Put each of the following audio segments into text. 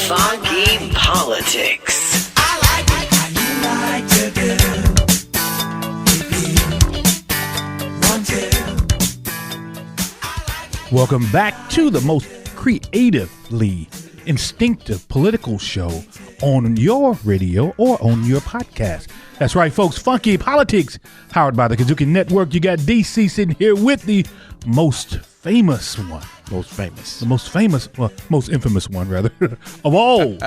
Funky Politics. I like it how you like to do. Welcome back to the most creatively instinctive political show on your radio or on your podcast. That's right, folks. Funky Politics, powered by the Kudzukian Network. You got DC sitting here with the most famous one. The most infamous one, rather, of all.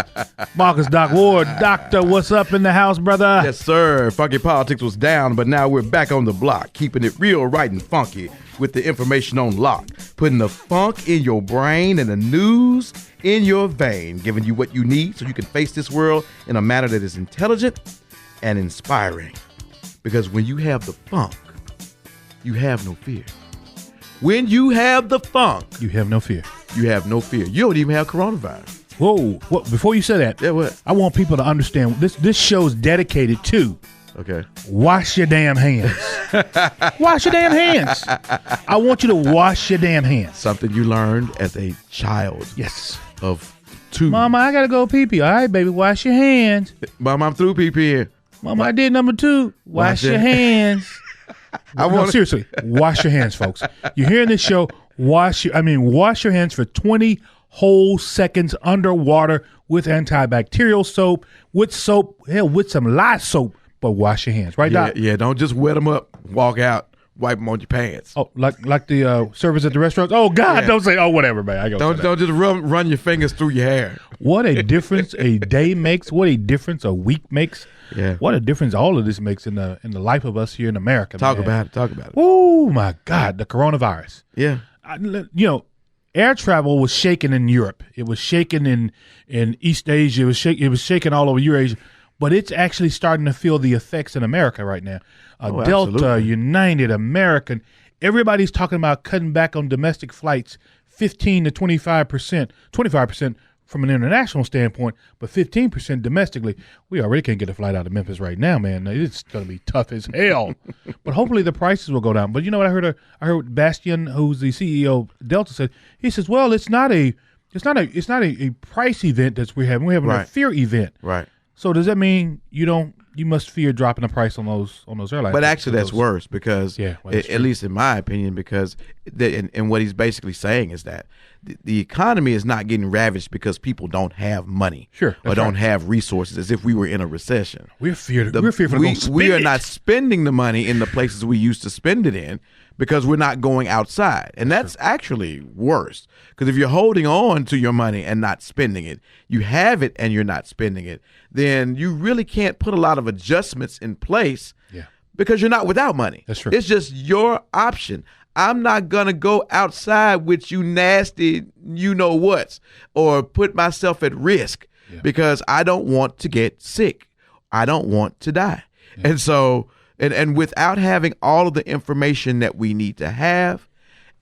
Marcus Doc Ward. Doctor, what's up in the house, brother? Yes, sir. Funky Politics was down, but now we're back on the block, keeping it real, right, and funky with the information on lock, putting the funk in your brain and the news in your vein, giving you what you need so you can face this world in a manner that is intelligent and inspiring. Because when you have the funk, you have no fear. When you have the funk, You have no fear. you have no fear. You don't even have coronavirus. Whoa. Before you say that, Yeah, what? I want people to understand this show's dedicated to Okay. wash your damn hands. Wash your damn hands. I want you to wash your damn hands. Something you learned as a child Yes. of 2. Mama, I got to go pee-pee. All right, baby, wash your hands. Mom, I'm through PPN. Mama, I did number 2. Wash your your- hands. No, seriously, wash your hands, folks. You're hearing this show, wash your hands for 20 whole seconds underwater with antibacterial soap, with some lye soap, but wash your hands, right, Doc? Yeah, don't just wet them up, walk out, wipe them on your pants. Oh, like the servers at the restaurants? Oh, God, Yeah. don't say, oh, whatever, man. I Don't just run your fingers through your hair. What a difference a day makes. What a difference a week makes. Yeah. What a difference all of this makes in the life of us here in America. Talk man. about it. Oh, my God, the coronavirus. Yeah. Air travel was shaken in Europe. It was shaken in East Asia. It was shaken all over Eurasia. But it's actually starting to feel the effects in America right now. Delta, absolutely. United, American, everybody's talking about cutting back on domestic flights 15 to 25%, 25% from an international standpoint, but 15% domestically. We already can't get a flight out of Memphis right now, man. It's going to be tough as hell. But hopefully the prices will go down. But you know what I heard Bastian, who's the CEO of Delta, said? He says, well, it's not a price event that we're having. We're having a Right. fear event. Right. So does that mean you must fear dropping the price on those airlines? But actually, that's worse because, Yeah, well, that's at least in my opinion, because and what he's basically saying is that the economy is not getting ravaged because people don't have money, Sure, or don't have resources, as if we were in a recession. We're fearful to go spend We are it. not spending the money in the places we used to spend it in because we're not going outside, and that's actually worse. Because if you're holding on to your money and not spending it, you have it and you're not spending it, then you really can't put a lot of adjustments in place. Yeah. Because you're not without money. That's true. It's just your option. I'm not going to go outside with you nasty you-know-whats or put myself at risk because I don't want to get sick. I don't want to die. Yeah. And so, and without having all of the information that we need to have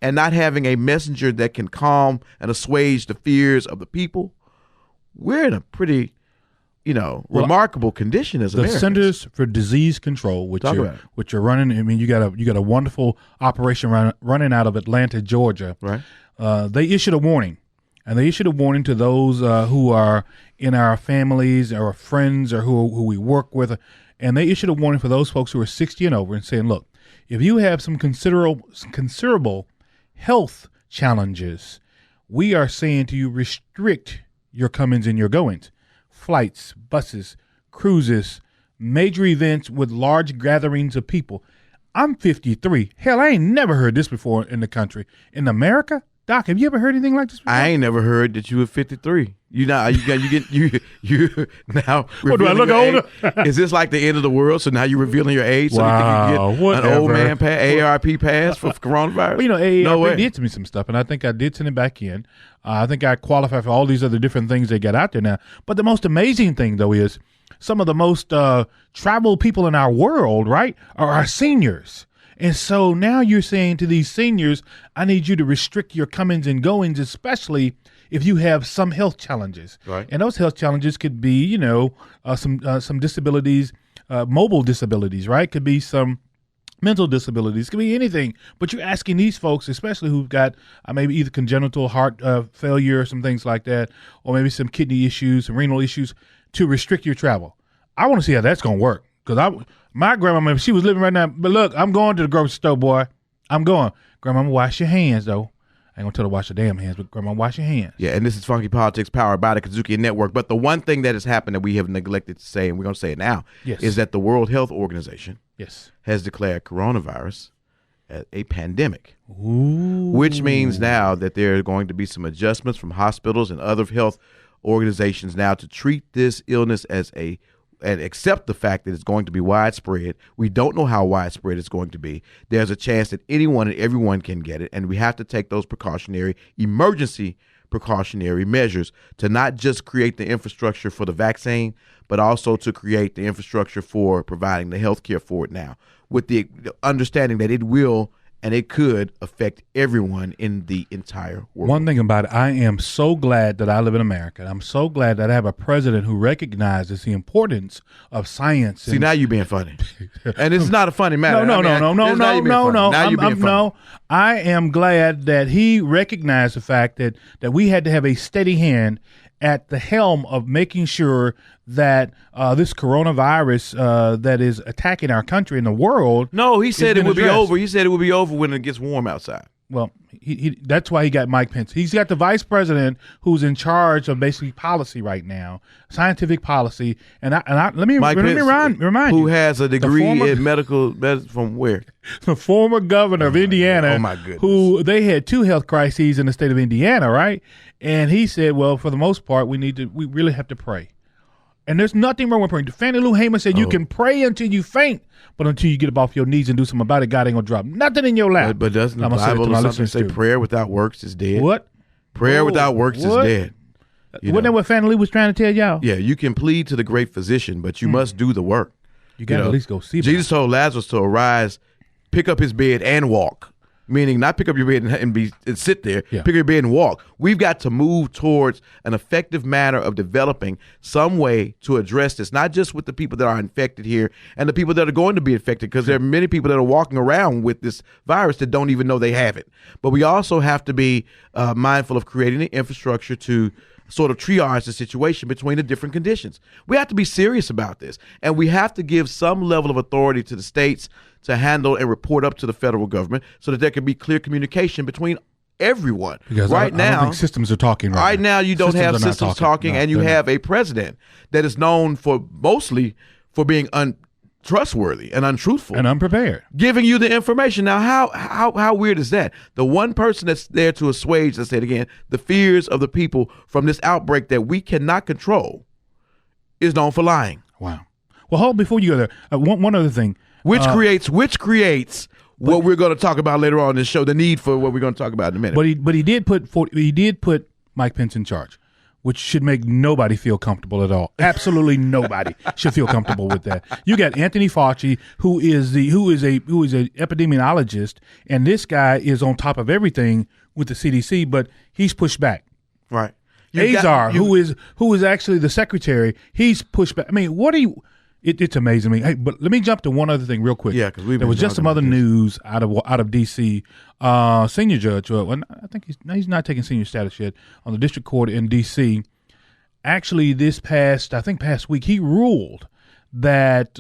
and not having a messenger that can calm and assuage the fears of the people, we're in a pretty remarkable condition as the Americans. Centers for Disease Control, which you're running. I mean, you got a wonderful operation running out of Atlanta, Georgia. Right. They issued a warning, and they issued a warning to those who are in our families or friends or who we work with, and they issued a warning for those folks who are 60 and over, and saying, look, if you have some considerable health challenges, we are saying to you, restrict your comings and your goings. Flights, buses, cruises, major events with large gatherings of people. I'm 53. Hell, I ain't never heard this before in the country. In America, Doc, have you ever heard anything like this before? I ain't never heard that you were 53. You now What, do I look older? Is this like the end of the world? So now you're revealing your age so Wow, you think you get an old man ARP pass for coronavirus? Well, you know, No AARP way. did to me some stuff, and I think I did send it back in. I think I qualify for all these other different things they got out there now. But the most amazing thing, though, is some of the most traveled people in our world, right, are our seniors. And so now you're saying to these seniors, I need you to restrict your comings and goings, especially if you have some health challenges. Right. And those health challenges could be, some disabilities, mobile disabilities, right? Could be some mental disabilities, it could be anything. But you're asking these folks, especially who've got maybe either congenital heart failure or some things like that, or maybe some kidney issues, some renal issues, to restrict your travel. I want to see how that's going to work. Because my grandma, if she was living right now, but look, I'm going to the grocery store, boy. I'm going. Grandma, wash your hands, though. I ain't going to tell her to wash her damn hands, but Grandma, wash your hands. Yeah, and this is Funky Politics powered by the Kudzukian Network. But the one thing that has happened that we have neglected to say, and we're going to say it now, is that the World Health Organization has declared coronavirus as a pandemic. Ooh. Which means now that there are going to be some adjustments from hospitals and other health organizations now to treat this illness as and accept the fact that it's going to be widespread. We don't know how widespread it's going to be. There's a chance that anyone and everyone can get it, and we have to take those emergency precautionary measures to not just create the infrastructure for the vaccine, but also to create the infrastructure for providing the health care for it now, with the understanding that it will and it could affect everyone in the entire world. One thing about it, I am so glad that I live in America. I'm so glad that I have a president who recognizes the importance of science. See, now you're being funny. And it's not a funny matter. No. No. I am glad that he recognized the fact that we had to have a steady hand at the helm of making sure that this coronavirus that is attacking our country and the world. No, he said it would be over. He said it would be over when it gets warm outside. Well, he that's why he got Mike Pence. He's got the vice president who's in charge of basically policy right now, scientific policy. And let me remind you, who has a degree in medical from where? The former governor of Indiana. Oh my goodness. Who they had 2 health crises in the state of Indiana, right? And he said, well, for the most part, we really have to pray. And there's nothing wrong with praying. Fannie Lou Hamer said you can pray until you faint, but until you get up off your knees and do something about it, God ain't going to drop nothing in your lap. But doesn't the Bible or something say prayer without works is dead? What? Prayer without works is dead. Wasn't that what Fannie Lou was trying to tell y'all? Yeah, you can plead to the great physician, but you must do the work. You got to at least go see. Jesus told Lazarus to arise, pick up his bed, and walk. Meaning not pick up your bed and sit there, pick up your bed and walk. We've got to move towards an effective manner of developing some way to address this, not just with the people that are infected here and the people that are going to be infected, because there are many people that are walking around with this virus that don't even know they have it. But we also have to be mindful of creating the infrastructure to sort of triage the situation between the different conditions. We have to be serious about this, and we have to give some level of authority to the states to handle and report up to the federal government so that there can be clear communication between everyone. Because I don't think systems are talking right now. You don't have systems talking, and you have a president that is known mostly for being untrustworthy and untruthful and unprepared, giving you the information. Now, how weird is that? The one person that's there to assuage, let's say it again, the fears of the people from this outbreak that we cannot control is known for lying. Wow. Well, hold before you go there. One other thing. Which creates what we're going to talk about later on in the show, the need for what we're going to talk about in a minute. But he did put Mike Pence in charge, which should make nobody feel comfortable at all. Absolutely nobody should feel comfortable with that. You got Anthony Fauci, who is a epidemiologist, and this guy is on top of everything with the CDC, but he's pushed back. Right. Azar, who is actually the secretary, he's pushed back. I mean, what are you? It's amazing me. Hey, but let me jump to one other thing real quick. Yeah, because there was just some other news out of D.C. Senior judge, I think he's not taking senior status yet on the district court in D.C. Actually, this past week, he ruled that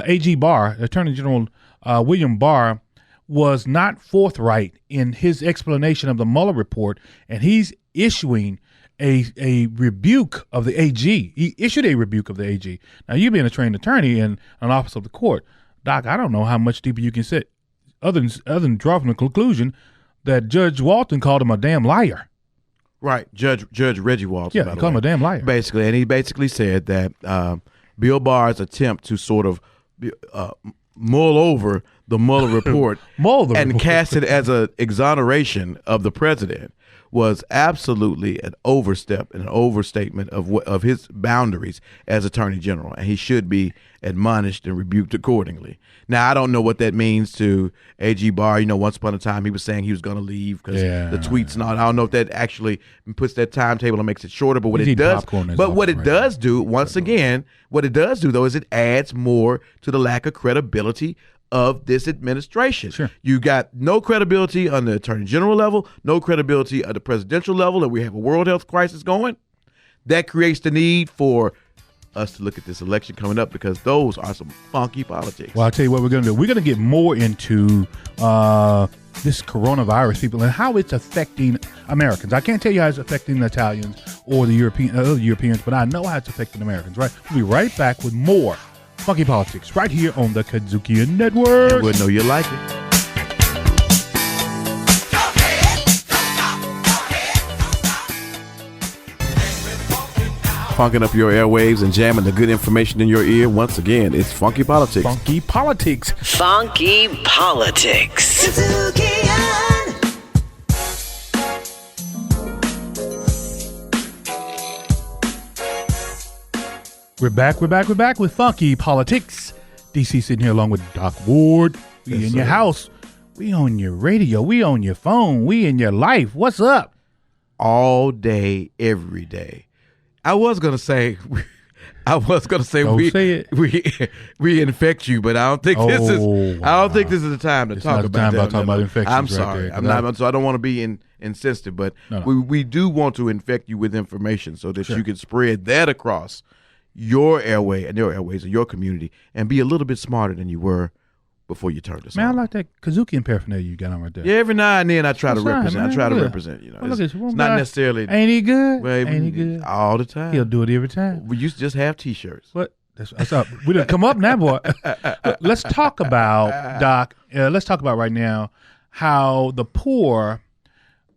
AG Barr, Attorney General William Barr, was not forthright in his explanation of the Mueller report, and he's issuing a rebuke of the AG. He issued a rebuke of the AG. Now, you being a trained attorney in an office of the court, Doc, I don't know how much deeper you can sit other than draw from the conclusion that Judge Walton called him a damn liar. Right, Judge Reggie Walton. Yeah, he called him a damn liar. Basically, and he basically said that Bill Barr's attempt to sort of mull over the Mueller report and cast it as an exoneration of the president was absolutely an overstep and an overstatement of his boundaries as Attorney General, and he should be admonished and rebuked accordingly. Now, I don't know what that means to A.G. Barr. You know, once upon a time he was saying he was going to leave because the tweets and all. I don't know if that actually puts that timetable and makes it shorter, but what it does do, once again, what it does do, though, is it adds more to the lack of credibility of this administration. Sure. You got no credibility on the Attorney General level, no credibility at the presidential level, and we have a world health crisis going. That creates the need for us to look at this election coming up because those are some funky politics. Well, I'll tell you what we're going to do. We're going to get more into this coronavirus, people, and how it's affecting Americans. I can't tell you how it's affecting the Italians or the other Europeans, but I know how it's affecting Americans, right? We'll be right back with more funky politics right here on the Kudzukian Network. And we'll know you like it. Funking up your airwaves and jamming the good information in your ear. Once again, it's Funky Politics. Funky politics. Funky politics. Kudzukian. We're back with Funky Politics. DC sitting here along with Doc Ward. We Yes, in your sir. house. We on your radio. We on your phone. We in your life. What's up? All day, every day. I was gonna say Don't say it. we infect you, but I don't think this is. Oh, I don't think this is the time to It's talk not the about time that. about talking about infections I'm right sorry. there, 'cause I'm not. So I don't want to be insensitive, but No. we do want to infect you with information so that Sure. you can spread that across your airway and your airways of your community and be a little bit smarter than you were before you turned this Man, I on. like that Kudzukian paraphernalia you got on right there. Yeah, every now and then I try to That's right, represent. man. I try to Yeah. represent. You know, Oh, look it's, at you. it's not Guy. necessarily. Ain't he good? Well, Ain't he good? all the time. He'll do it every time. We used to just have T-shirts. What? That's up. We done come up now, boy. Let's talk about, Doc. Let's talk about right now how the poor,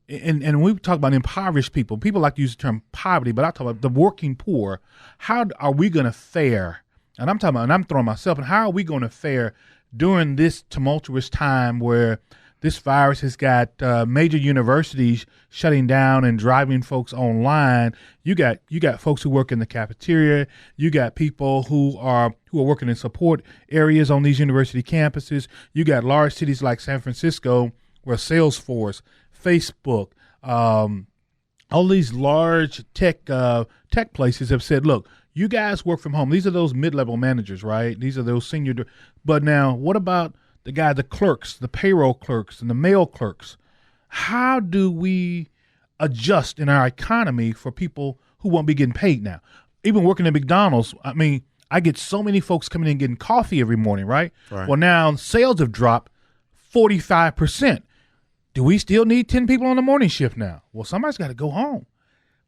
and we talk about impoverished people. People like to use the term poverty, but I talk about the working poor. How are we going to fare? And I'm talking about, and I'm throwing myself. And how are we going to fare during this tumultuous time where this virus has got major universities shutting down and driving folks online? You got folks who work in the cafeteria. You got people who are working in support areas on these university campuses. You got large cities like San Francisco where Salesforce, Facebook, all these large tech places have said, look, you guys work from home. These are those mid-level managers, right? These are those senior. But now, what about the clerks, the payroll clerks, and the mail clerks? How do we adjust in our economy for people who won't be getting paid now? Even working at McDonald's, I mean, I get so many folks coming in getting coffee every morning, right? Right. Well, now sales have dropped 45%. Do we still need 10 people on the morning shift now? Well, somebody's got to go home.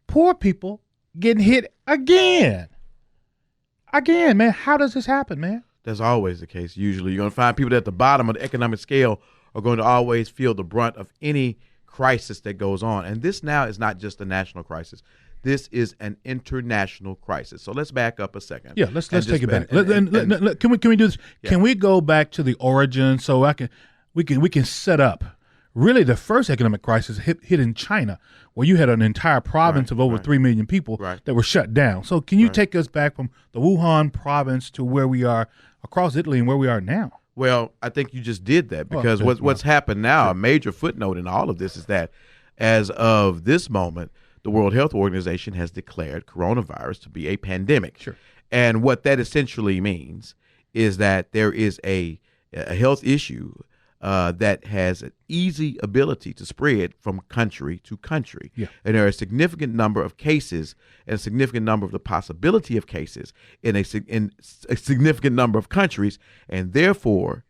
Poor people getting hit again. Again, man, how does this happen, man? That's always the case. Usually, you're going to find people at the bottom of the economic scale are going to always feel the brunt of any crisis that goes on. And this now is not just a national crisis. This is an international crisis. So let's back up a second. Yeah, let's And take just it back. and- Can we do this? Yeah. Can we go back to the origin so we can set up? Really, the first economic crisis hit in China, where you had an entire province of over 3 million people that were shut down. So can you take us back from the Wuhan province to where we are across Italy and where we are now? Well, I think you just did that because what's happened now, a major footnote in all of this is that as of this moment, the World Health Organization has declared coronavirus to be a pandemic. Sure. And what that essentially means is that there is a health issue that has an easy ability to spread from country to country. Yeah. And there are a significant number of cases and a significant number of the possibility of cases in a significant number of countries. And therefore,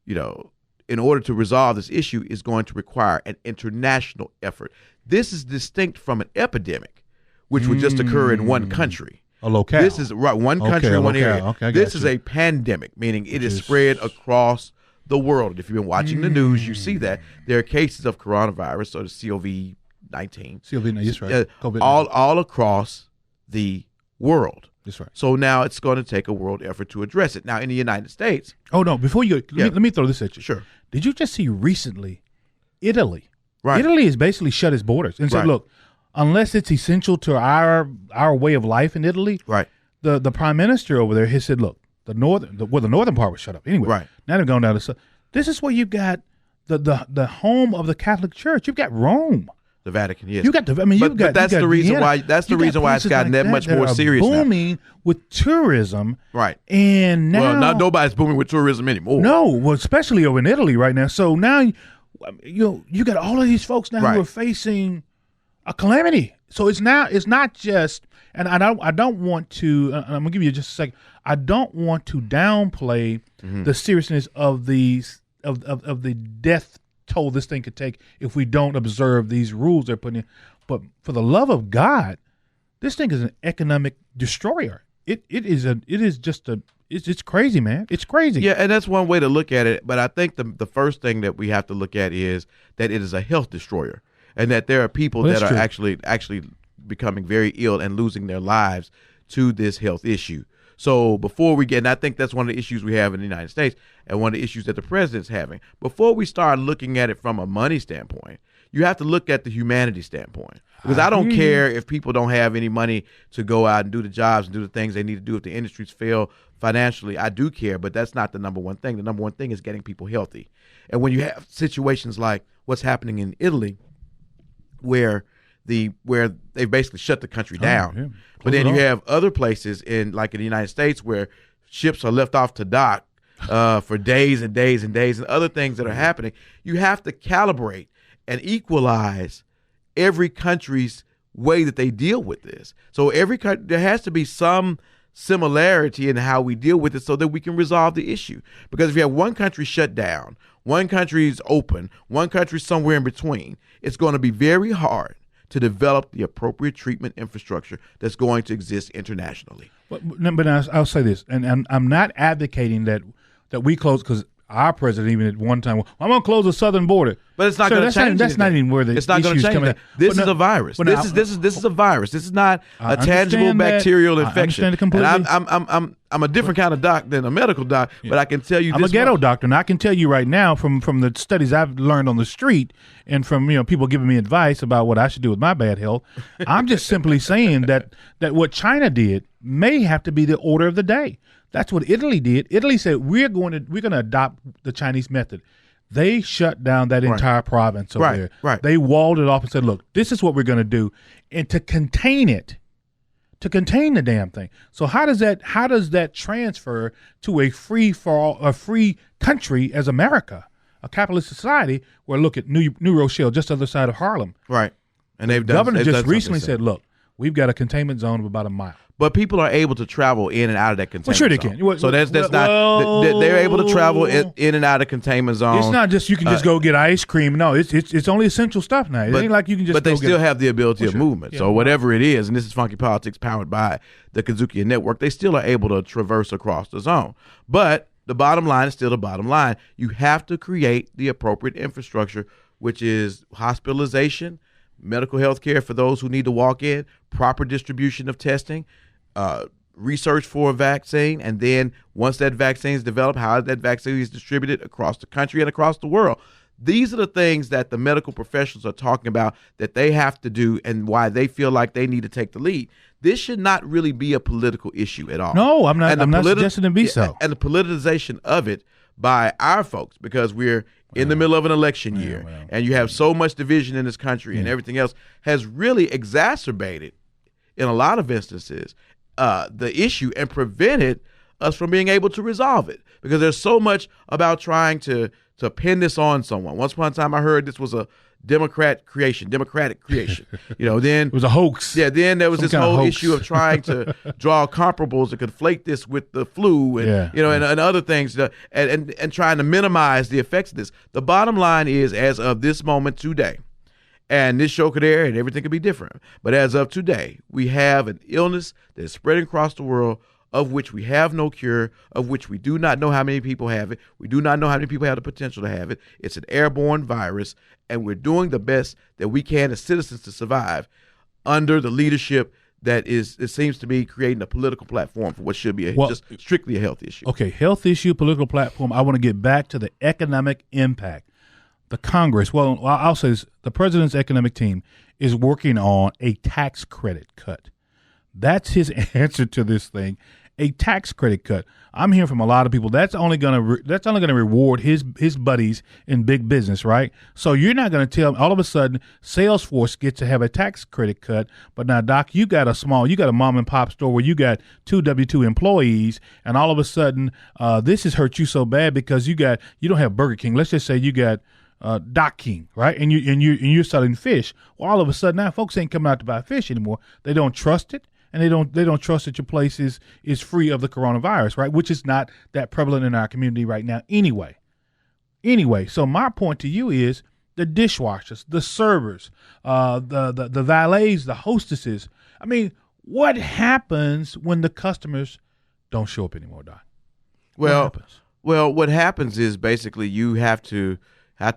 in order to resolve this issue is going to require an international effort. This is distinct from an epidemic, which would just occur in one country. A locale. This is one country, Okay, one locale. area. Okay, I this got is you. a pandemic, meaning it is spread across the world. If you've been watching the news, you see that there are cases of coronavirus or the COVID-19. Sylvia, that's right. COVID. all across the world. That's right. So now it's going to take a world effort to address it. Now in the United States, Oh, no, before you go, let me throw this at you. Sure. Did you just see recently Italy? Right. Italy has basically shut its borders and said, Right. look, unless it's essential to our way of life in Italy, right, the prime minister over there has said, look, the northern part was shut up anyway. Right. Now they've gone down to south. This is where you've got the home of the Catholic Church. You've got Rome. The Vatican, yes. You got the. I mean, but that's the reason why. That's the reason why it's gotten that much more serious now. Booming with tourism, right? And now, nobody's booming with tourism anymore. No, well, especially over in Italy right now. So now, you got all of these folks now who are facing a calamity. So it's not just. And I don't want to. I'm gonna give you just a second. I don't want to downplay the seriousness of these of the death toll this thing could take if we don't observe these rules they're putting in. But for the love of God, this thing is an economic destroyer. It's crazy, man. It's crazy. Yeah, and that's one way to look at it. But I think the first thing that we have to look at is that it is a health destroyer, and that there are people that are actually becoming very ill and losing their lives to this health issue. So before we get, and I think that's one of the issues we have in the United States and one of the issues that the president's having, before we start looking at it from a money standpoint, you have to look at the humanity standpoint. Because I don't care if people don't have any money to go out and do the jobs and do the things they need to do if the industries fail financially. I do care, but that's not the number one thing. The number one thing is getting people healthy. And when you have situations like what's happening in Italy, where they've basically shut the country down. But then you have other places in the United States where ships are left off to dock for days and days and days, and other things that are happening. You have to calibrate and equalize every country's way that they deal with this. So there has to be some similarity in how we deal with it so that we can resolve the issue. Because if you have one country shut down, one country's open, one country somewhere in between, it's going to be very hard to develop the appropriate treatment infrastructure that's going to exist internationally. But I'll say this, and I'm not advocating that we close, because our president even at one time, I'm going to close the southern border. But it's not going to change. That's not even where the it's not going to change that. This is a virus. This is a virus. This is not a tangible bacterial infection. I understand it completely. And I'm a different kind of doc than a medical doc, but I can tell you I'm a ghetto doctor, and I can tell you right now from the studies I've learned on the street and from people giving me advice about what I should do with my bad health. I'm just simply saying that what China did may have to be the order of the day. That's what Italy did. Italy said we're going to adopt the Chinese method. They shut down that entire province over there. Right. They walled it off and said, "Look, this is what we're going to do," and to contain the damn thing. So how does that transfer to a free country as America, a capitalist society? Where look at New Rochelle, just the other side of Harlem. Right, and the governor just recently said, "Look, we've got a containment zone of about a mile." But people are able to travel in and out of that containment zone. Well, sure they can. So that's not. They're able to travel in and out of containment zone. It's not just you can just go get ice cream. No, it's only essential stuff now. It ain't like you can just. But they still have the ability of movement. Yeah. So whatever it is, and this is Funky Politics powered by the Kudzukian Network, they still are able to traverse across the zone. But the bottom line is still the bottom line. You have to create the appropriate infrastructure, which is hospitalization, medical health care for those who need to walk in, proper distribution of testing, research for a vaccine, and then once that vaccine is developed, how that vaccine is distributed across the country and across the world. These are the things that the medical professionals are talking about that they have to do and why they feel like they need to take the lead. This should not really be a political issue at all. No, I'm not suggesting it be so. And the politicization of it by our folks, because we're in the middle of an election year, and you have so much division in this country and everything else, has really exacerbated, in a lot of instances, the issue and prevented us from being able to resolve it, because there's so much about trying to pin this on someone. Once upon a time, I heard this was a democratic creation. Then it was a hoax. Yeah, then there was this whole issue of trying to draw comparables and conflate this with the flu and and other things, and trying to minimize the effects of this. The bottom line is, as of this moment today, and this show could air and everything could be different, but as of today, we have an illness that is spreading across the world, of which we have no cure, of which we do not know how many people have it. We do not know how many people have the potential to have it. It's an airborne virus, and we're doing the best that we can as citizens to survive under the leadership that it seems to be creating a political platform for what should be just strictly a health issue. Okay, health issue, political platform. I want to get back to the economic impact. The Congress, I'll say this, the president's economic team is working on a tax credit cut. That's his answer to this thing. a tax credit cut. I'm hearing from a lot of people that's only gonna reward his buddies in big business, right? So you're not gonna tell all of a sudden Salesforce gets to have a tax credit cut, but now Doc, you got a mom and pop store where you got 2 W-2 employees, and all of a sudden this has hurt you so bad because you don't have Burger King. Let's just say you got Doc King, right? And you're selling fish. Well, all of a sudden now folks ain't coming out to buy fish anymore. They don't trust it. And they don't trust that your place is free of the coronavirus, right? Which is not that prevalent in our community right now anyway. So my point to you is the dishwashers, the servers, the valets, the hostesses. I mean, what happens when the customers don't show up anymore, Doc? Well, what happens is basically you have to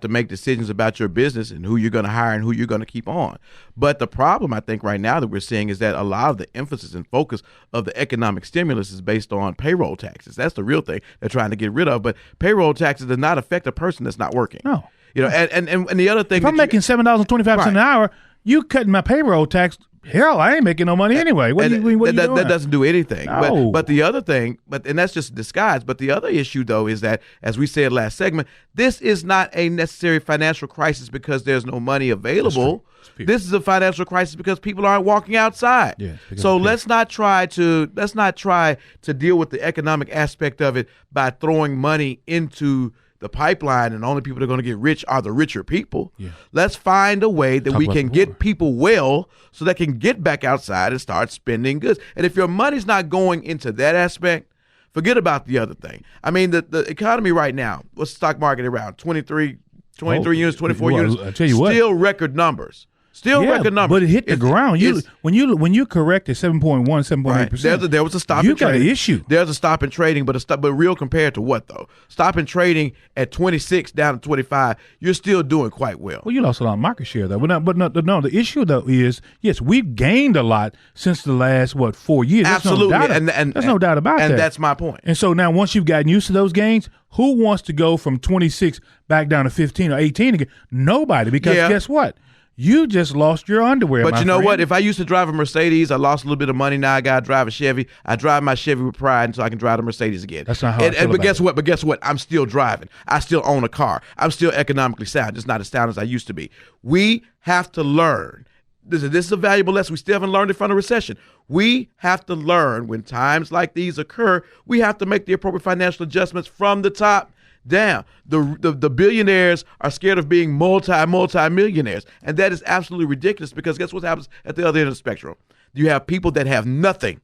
make decisions about your business and who you're going to hire and who you're going to keep on. But the problem I think right now that we're seeing is that a lot of the emphasis and focus of the economic stimulus is based on payroll taxes. That's the real thing they're trying to get rid of. But payroll taxes does not affect a person that's not working. No. And the other thing, if I'm making $7.25 an hour, you cutting my payroll tax. Hell, I ain't making no money anyway. What are you doing? That doesn't do anything. No. But the other thing, and that's just a disguise. But the other issue, though, is that, as we said last segment, this is not a necessary financial crisis because there's no money available. This is a financial crisis because people aren't walking outside. Yeah, so let's not try to deal with the economic aspect of it by throwing money into the pipeline, and the only people that are going to get rich are the richer people. Yeah. Let's find a way that we can get people well so they can get back outside and start spending goods. And if your money's not going into that aspect, forget about the other thing. I mean, the economy right now, what's the stock market around? 23 units, 24 units. I tell you what. Still record numbers. Record numbers. But it hit the ground. When you correct at 7.1, 7.8%, there was a stop in trading. You got an issue. There's a stop in trading, but real compared to what, though? Stop in trading at 26 down to 25, you're still doing quite well. Well, you lost a lot of market share, though. The issue, though, is, yes, we've gained a lot since the last, 4 years. Absolutely. There's no doubt about that. And that's my point. And so now once you've gotten used to those gains, who wants to go from 26 back down to 15 or 18 again? Nobody, because guess what? You just lost your underwear. But you know friend. what? If I used to drive a Mercedes, I lost a little bit of money. Now I got to drive a Chevy. I drive my Chevy with pride so I can drive the Mercedes again. That's not how I feel But guess what? But guess what? I'm still driving. I still own a car. I'm still economically sound. Just not as sound as I used to be. We have to learn. This is a valuable lesson. We still haven't learned it from the recession. We have to learn when times like these occur. We have to make the appropriate financial adjustments from the top down. The billionaires are scared of being multi-millionaires, and that is absolutely ridiculous because guess what happens at the other end of the spectrum? You have people that have nothing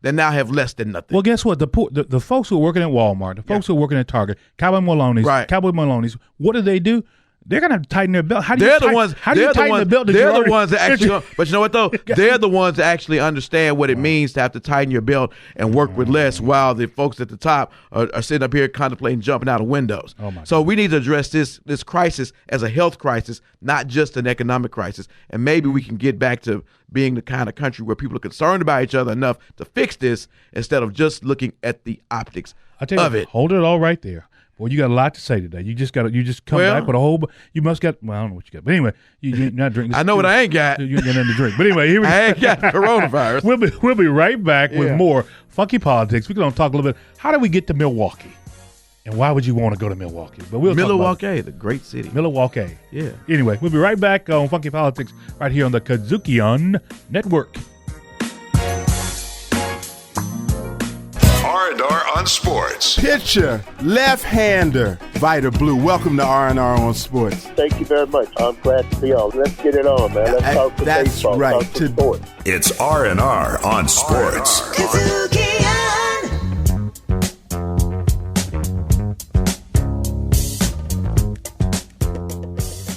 that now have less than nothing. Well, guess what? The folks who are working at Walmart, the folks who are working at Target, Cowboy Maloney's, what do? They're going to tighten their belt. How do you tighten the belt? They're the ones that actually. But you know what though? They're the ones that actually understand what it means to have to tighten your belt and work with less, while the folks at the top are sitting up here contemplating jumping out of windows. So we need to address this crisis as a health crisis, not just an economic crisis. And maybe we can get back to being the kind of country where people are concerned about each other enough to fix this instead of just looking at the optics of it. Hold it all right there. Well, you got a lot to say today. You just come back with a whole. You must got. Well, I don't know what you got, but anyway, you're not drinking. I know what I ain't got. You ain't got nothing to drink. But anyway, here we go. I ain't got coronavirus. We'll be right back with more funky politics. We're going to talk a little bit. How do we get to Milwaukee, and why would you want to go to Milwaukee? But Milwaukee, the great city. Milwaukee. Yeah. Anyway, we'll be right back on Funky Politics right here on the Kudzukian Network. R&R on Sports. Pitcher, left-hander, Vita Blue. Welcome to R&R on Sports. Thank you very much. I'm glad to be on. Let's get it on, man. Let's talk to that's baseball. Right. Talk to sports. It's R&R on Sports. Kudzukian.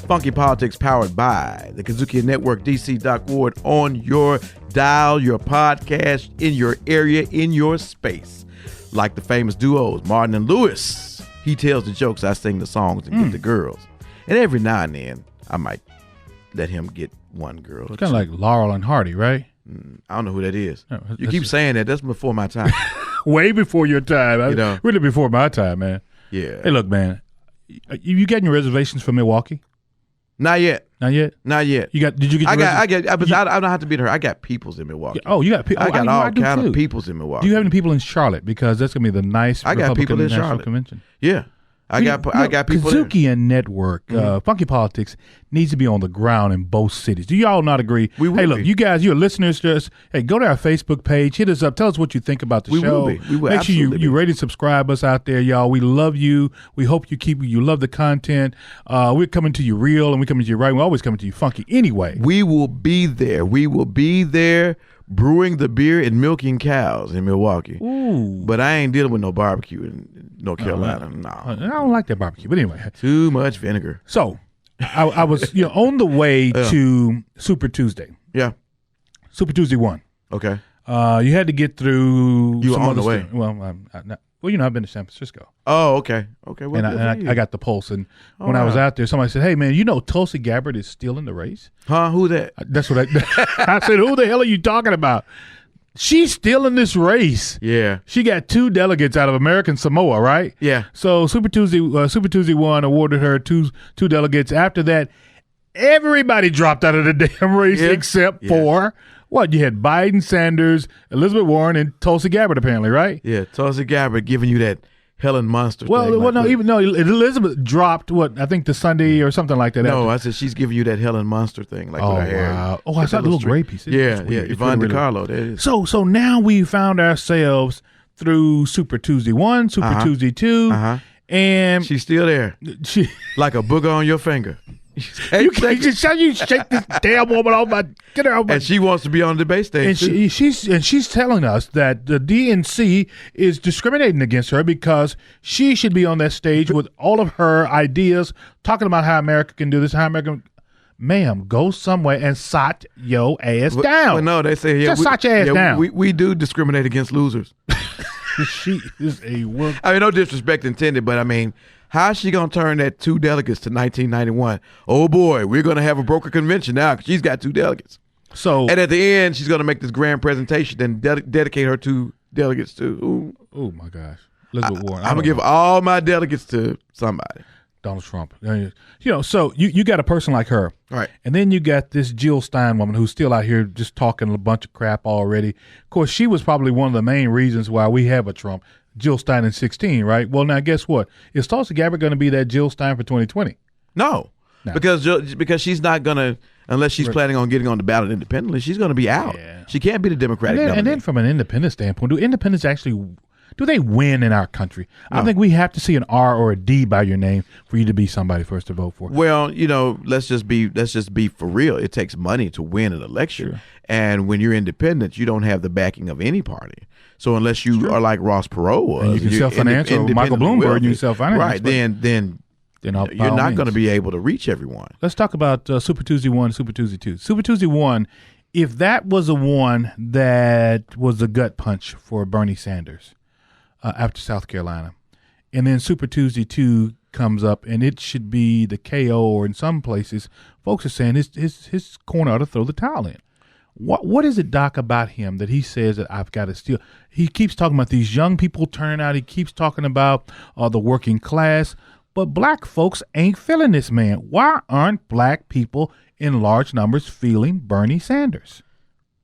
Funky Politics powered by the Kudzukian Network, DC.Ward on your dial, your podcast, in your area, in your space. Like the famous duos, Martin and Lewis. He tells the jokes, I sing the songs and get the girls. And every now and then, I might let him get one girl. It's kind of like Laurel and Hardy, right? I don't know who that is. No, you keep saying that. That's before my time. Way before your time. know. Really before my time, man. Yeah. Hey, look, man. You getting your reservations for Milwaukee? Not yet. Not yet. Not yet. Did you get? I don't have to beat her. I got peoples in Milwaukee. Oh, you got people. I got all kind too. of peoples in Milwaukee. Do you have any people in Charlotte? Because that's gonna be the nice. I got Republican people in National Charlotte. Convention. Yeah. I got people there. Kudzukian Network, Funky Politics needs to be on the ground in both cities. Do y'all not agree? We will Hey, look, be. you guys, you're listeners to us. Hey, go to our Facebook page, hit us up, tell us what you think about the We show. will be. We will Make sure you absolutely be. rate and subscribe us out there, y'all. We love you. We hope you love the content. We're coming to you real and we're coming to you right. We're always coming to you funky anyway. We will be there. We will be there brewing the beer and milking cows in Milwaukee. Ooh. But I ain't dealing with no barbecue in North Carolina. No. I don't like that barbecue, but anyway. Too much vinegar. So, I was on the way to Super Tuesday. Yeah. Super Tuesday 1. Okay. You had to get through. You were some on other the way. stuff. Well, I've been to San Francisco, Oh, okay. Okay. Well, good for and you. I got the pulse. And when I was out there, somebody said, "Hey, man, you know Tulsi Gabbard is still in the race." Huh? Who that? That's what I said. Who the hell are you talking about? She's still in this race. Yeah. She got 2 delegates out of American Samoa, right? Yeah. So Super Tuesday 1 awarded her two delegates. After that, everybody dropped out of the damn race Yeah. except Yeah. for what? You had Biden, Sanders, Elizabeth Warren, and Tulsi Gabbard, apparently, right? Yeah. Tulsi Gabbard giving you that Helen Monster thing. Elizabeth dropped what I think the Sunday or something like that. No, after. I said she's giving you that Helen Monster thing, like Oh, with her hair. wow. Oh, I saw the little gray piece. It's Yeah, weird. yeah. It's Yvonne really- DiCarlo. That is. So now we found ourselves through Super Tuesday 1, Super Tuesday 2, and She's still there, she. like a booger on your finger. You can't just how you shake this damn woman off my get her off my. And she wants to be on the debate stage. And too. she's telling us that the DNC is discriminating against her because she should be on that stage with all of her ideas, talking about how America can do this, how America. Ma'am, go somewhere and sot your ass down. Well, no, they say Just sot your ass down. We do discriminate against losers. She is a work. I mean, no disrespect intended, but I mean, how's she gonna turn that 2 delegates to 1991? Oh boy, we're gonna have a broker convention now because she's got 2 delegates. So And at the end, she's gonna make this grand presentation and dedicate her 2 delegates to. Ooh, oh my gosh, Elizabeth Warren. I'm gonna give all my delegates to somebody. Donald Trump. So you got a person like her. Right. And then you got this Jill Stein woman who's still out here just talking a bunch of crap already. Of course, she was probably one of the main reasons why we have a Trump. Jill Stein in 2016, right? Well, now guess what? Is Tulsi Gabbard going to be that Jill Stein for 2020? No. Because she's not gonna, unless she's planning on getting on the ballot independently, she's gonna be out. Yeah. She can't be the Democratic And then nominee. from an independent standpoint, do independents actually do they win in our country? I think we have to see an R or a D by your name for you to be somebody for us to vote for. Well, let's just be for real. It takes money to win an election, Sure. and when you're independent, you don't have the backing of any party. So unless you are like Ross Perot was, And you can you're self-finance, or Michael independently Bloomberg, wealthy, you can self-finance, right? but- Then Then by you're all not means. going to be able to reach everyone. Let's talk about Super Tuesday 1, Super Tuesday 2. Super Tuesday 1, if that was the one that was a gut punch for Bernie Sanders after South Carolina, and then Super Tuesday 2 comes up, and it should be the KO, or in some places, folks are saying his corner ought to throw the towel in. What is it, Doc, about him that he says that I've got to steal? He keeps talking about these young people turning out. He keeps talking about the working class. But black folks ain't feeling this man. Why aren't black people in large numbers feeling Bernie Sanders?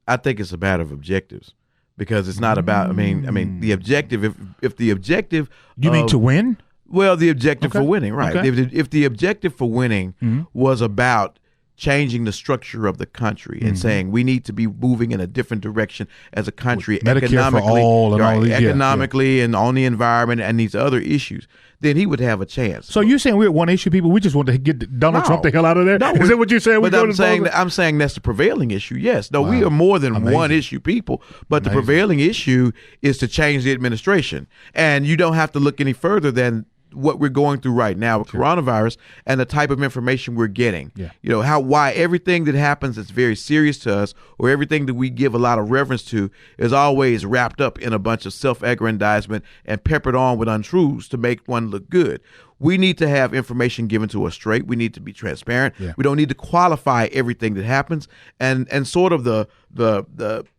I think it's a matter of objectives, because it's not about. I mean, the objective. If the objective, You mean to win? Well, the objective Okay. for winning, right? Okay. If the objective for winning was about changing the structure of the country and saying we need to be moving in a different direction as a country, Medicare for economically, all and all these- yeah, economically, and on the environment and these other issues, then he would have a chance. So you're saying we're one issue people? We just want to get Donald No. Trump the hell out of there? No, Is that what you're saying? But I'm saying that's the prevailing issue. Yes. No, we Wow. are more than Amazing. one issue people, but the Amazing. prevailing issue is to change the administration. And you don't have to look any further than what we're going through right now with coronavirus and the type of information we're getting. Yeah. Why everything that happens that's very serious to us, or everything that we give a lot of reverence to, is always wrapped up in a bunch of self-aggrandizement and peppered on with untruths to make one look good. We need to have information given to us straight. We need to be transparent. Yeah. We don't need to qualify everything that happens. And sort of the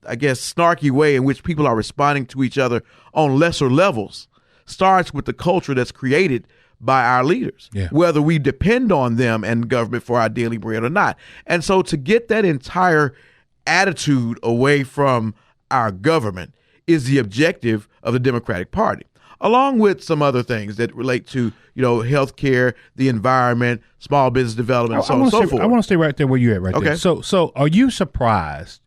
I guess snarky way in which people are responding to each other on lesser levels starts with the culture that's created by our leaders, Yeah. whether we depend on them and government for our daily bread or not. And so to get that entire attitude away from our government is the objective of the Democratic Party, along with some other things that relate to, healthcare, the environment, small business development, and so on and so forth. I want to stay right there where you're at right Okay. there. So are you surprised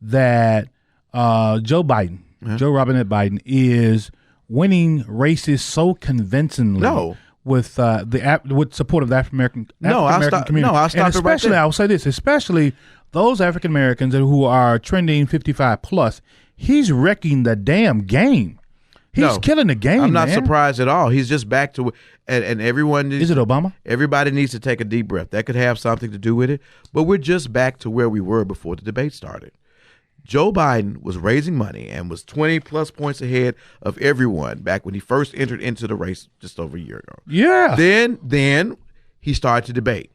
that Joe Biden, Joe Robinette Biden, is winning races so convincingly? No. With with support of the African American community. No, I'll stop and it right especially, there. I will say this, especially those African Americans who are trending 55 plus. He's wrecking the damn game. He's killing the game. I'm not man. surprised at all. He's just back to and everyone Is it Obama? Everybody needs to take a deep breath. That could have something to do with it, but we're just back to where we were before the debate started. Joe Biden was raising money and was 20 plus points ahead of everyone back when he first entered into the race just over a year ago. Yeah. Then he started to debate.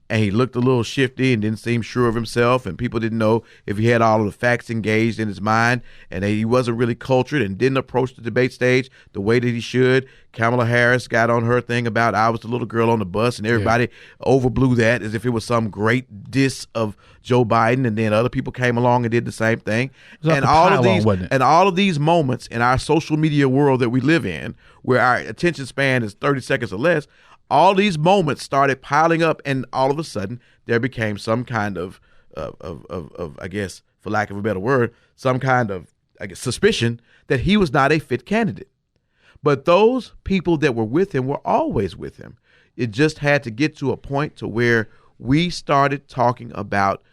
And he looked a little shifty and didn't seem sure of himself, and people didn't know if he had all of the facts engaged in his mind, and he wasn't really cultured and didn't approach the debate stage the way that he should. Kamala Harris got on her thing about I was the little girl on the bus, and everybody overblew that as if it was some great diss of Joe Biden, and then other people came along and did the same thing. like And a all of these moments in our social media world that we live in, where our attention span is 30 seconds or less, all these moments started piling up, and all of a sudden there became some kind of I guess, for lack of a better word, some kind of suspicion that he was not a fit candidate. But those people that were with him were always with him. It just had to get to a point to where we started talking about